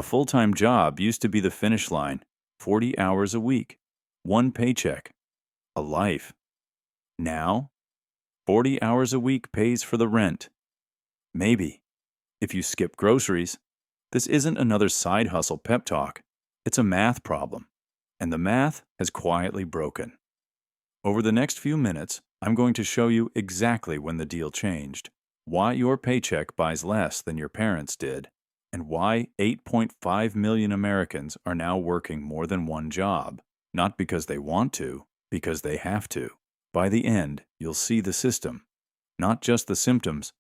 A full-time job used to be the finish line, 40 hours a week, one paycheck, a life. Now, 40 hours a week pays for the rent. Maybe, if you skip groceries. This isn't another side hustle pep talk. It's a math problem, and the math has quietly broken. Over the next few minutes, I'm going to show you exactly when the deal changed, why your paycheck buys less than your parents did, and why 8.5 million Americans are now working more than one job, not because they want to, because they have to. By the end, you'll see the system, not just the symptoms.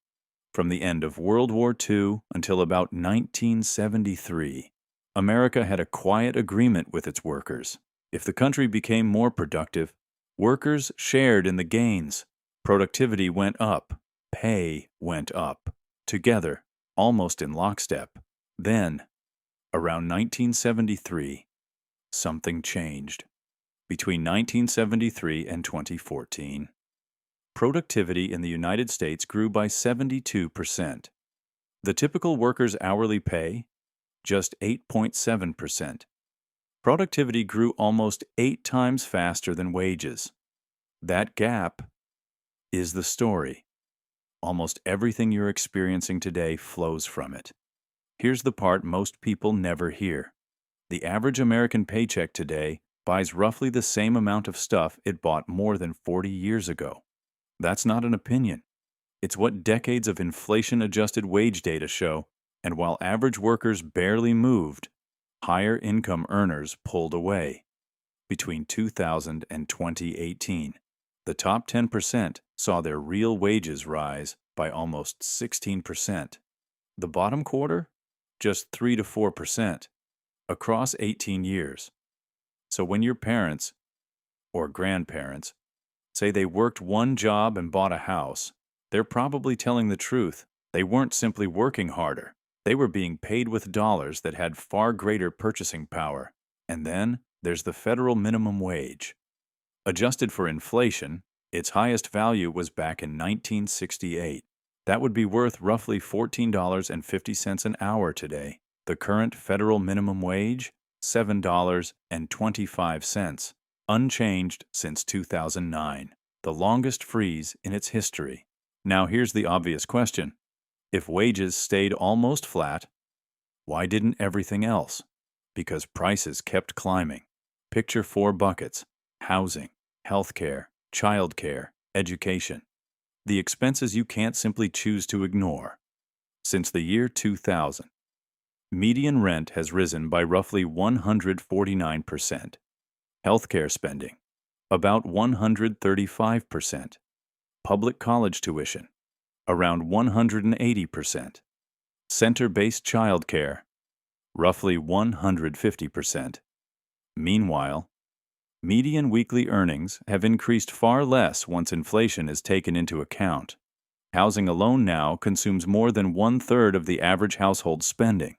From the end of World War II until about 1973, America had a quiet agreement with its workers. If the country became more productive, workers shared in the gains. Productivity went up. Pay went up. Together, almost in lockstep. Then, around 1973, something changed. Between 1973 and 2014, productivity in the United States grew by 72%. The typical worker's hourly pay, just 8.7%. Productivity grew almost 8 times faster than wages. That gap is the story. Almost everything you're experiencing today flows from it. Here's the part most people never hear. The average American paycheck today buys roughly the same amount of stuff it bought more than 40 years ago. That's not an opinion. It's what decades of inflation-adjusted wage data show, and while average workers barely moved, higher income earners pulled away. Between 2000 and 2018, the top 10% saw their real wages rise by almost 16%. The bottom quarter? Just 3 to 4%, across 18 years. So when your parents, or grandparents, say they worked one job and bought a house, they're probably telling the truth. They weren't simply working harder. They were being paid with dollars that had far greater purchasing power. And then there's the federal minimum wage. Adjusted for inflation, its highest value was back in 1968. That would be worth roughly $14.50 an hour today. The current federal minimum wage, $7.25. Unchanged since 2009, the longest freeze in its history. Now here's the obvious question. If wages stayed almost flat, why didn't everything else? Because prices kept climbing. Picture 4 buckets: housing, healthcare, childcare, education. The expenses you can't simply choose to ignore. Since the year 2000, median rent has risen by roughly 149%. Healthcare spending, about 135%. Public college tuition, around 180%. Center-based childcare, roughly 150%. Meanwhile, median weekly earnings have increased far less once inflation is taken into account. Housing alone now consumes more than 1/3 of the average household spending.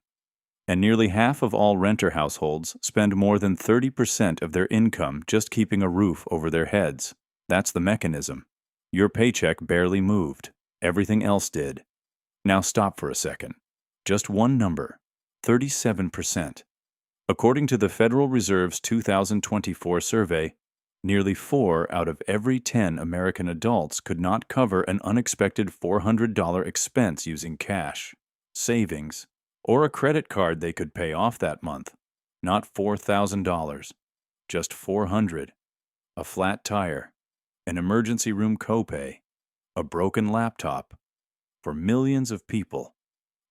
And nearly half of all renter households spend more than 30% of their income just keeping a roof over their heads. That's the mechanism. Your paycheck barely moved. Everything else did. Now stop for a second. Just one number, 37%. According to the Federal Reserve's 2024 survey, nearly 4 out of every 10 American adults could not cover an unexpected $400 expense using cash, savings, or a credit card they could pay off that month. Not $4,000, just $400. A flat tire, an emergency room copay, a broken laptop. For millions of people,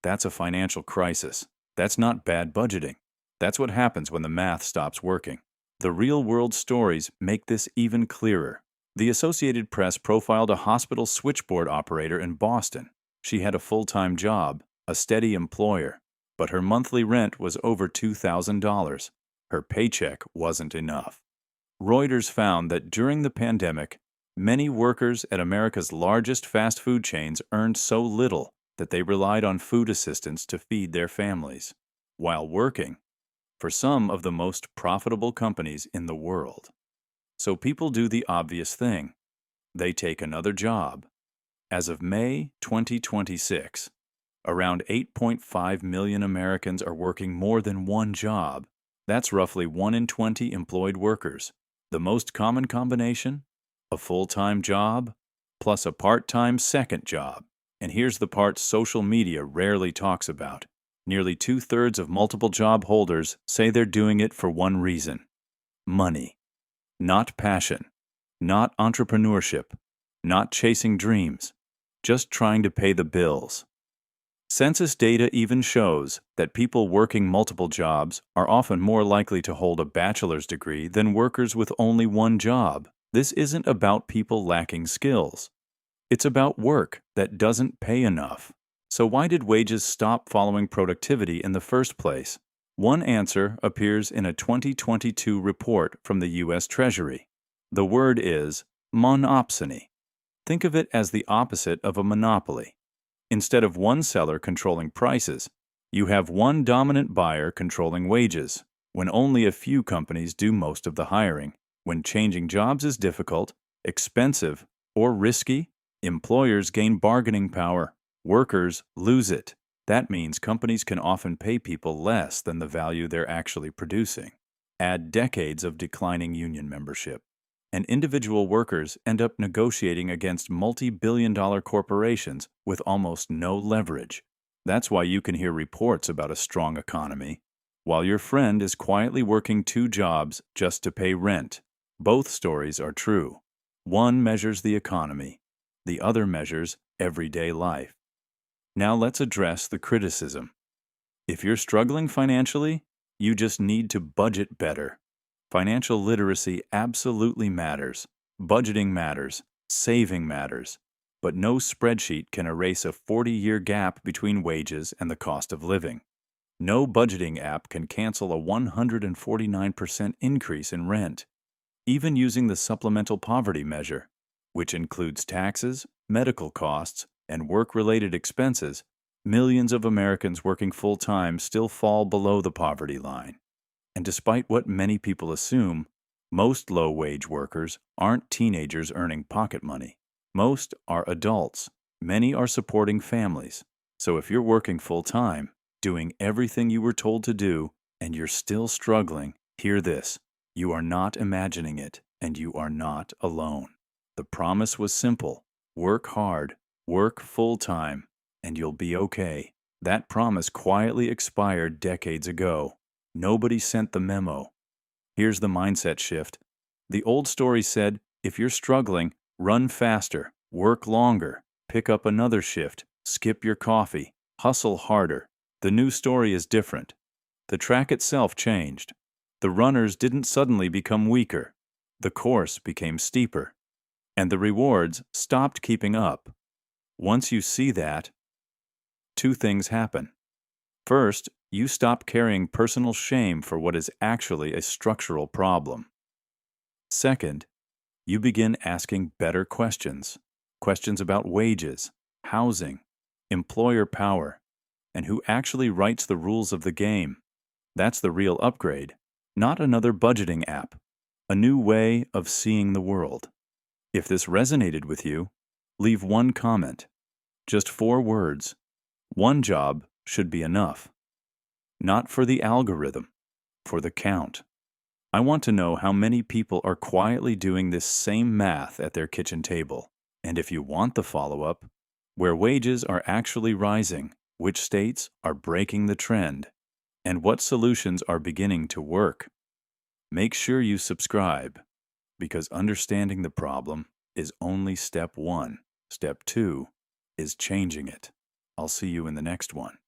that's a financial crisis. That's not bad budgeting. That's what happens when the math stops working. The real-world stories make this even clearer. The Associated Press profiled a hospital switchboard operator in Boston. She had a full-time job, a steady employer, but her monthly rent was over $2,000. Her paycheck wasn't enough. Reuters found that during the pandemic, many workers at America's largest fast food chains earned so little that they relied on food assistance to feed their families while working for some of the most profitable companies in the world. So people do the obvious thing. They take another job. As of May 2026, Around 8.5 million Americans are working more than one job. That's roughly 1 in 20 employed workers. The most common combination? A full-time job plus a part-time second job. And here's the part social media rarely talks about. Nearly 2/3 of multiple job holders say they're doing it for one reason: money. Not passion, not entrepreneurship, not chasing dreams, just trying to pay the bills. Census data even shows that people working multiple jobs are often more likely to hold a bachelor's degree than workers with only one job. This isn't about people lacking skills. It's about work that doesn't pay enough. So why did wages stop following productivity in the first place? One answer appears in a 2022 report from the U.S. Treasury. The word is monopsony. Think of it as the opposite of a monopoly. Instead of one seller controlling prices, you have one dominant buyer controlling wages. When only a few companies do most of the hiring, when changing jobs is difficult, expensive, or risky, employers gain bargaining power. Workers lose it. That means companies can often pay people less than the value they're actually producing. Add decades of declining union membership, and individual workers end up negotiating against multi-billion-dollar corporations with almost no leverage. That's why you can hear reports about a strong economy, while your friend is quietly working 2 jobs just to pay rent. Both stories are true. One measures the economy, the other measures everyday life. Now let's address the criticism. If you're struggling financially, you just need to budget better. Financial literacy absolutely matters. Budgeting matters. Saving matters. But no spreadsheet can erase a 40-year gap between wages and the cost of living. No budgeting app can cancel a 149% increase in rent. Even using the supplemental poverty measure, which includes taxes, medical costs, and work-related expenses, millions of Americans working full-time still fall below the poverty line. And despite what many people assume, most low-wage workers aren't teenagers earning pocket money. Most are adults. Many are supporting families. So if you're working full-time, doing everything you were told to do, and you're still struggling, hear this: you are not imagining it, and you are not alone. The promise was simple: work hard, work full-time, and you'll be okay. That promise quietly expired decades ago. Nobody sent the memo. Here's the mindset shift. The old story said, if you're struggling, run faster, work longer, pick up another shift, skip your coffee, hustle harder. The new story is different. The track itself changed. The runners didn't suddenly become weaker. The course became steeper. And the rewards stopped keeping up. Once you see that, 2 things happen. First, you stop carrying personal shame for what is actually a structural problem. Second, you begin asking better questions. Questions about wages, housing, employer power, and who actually writes the rules of the game. That's the real upgrade, not another budgeting app, a new way of seeing the world. If this resonated with you, leave one comment. Just 4 words. One job should be enough. Not for the algorithm, for the count. I want to know how many people are quietly doing this same math at their kitchen table. And if you want the follow-up, where wages are actually rising, which states are breaking the trend, and what solutions are beginning to work. Make sure you subscribe, because understanding the problem is only step 1. Step 2 is changing it. I'll see you in the next one.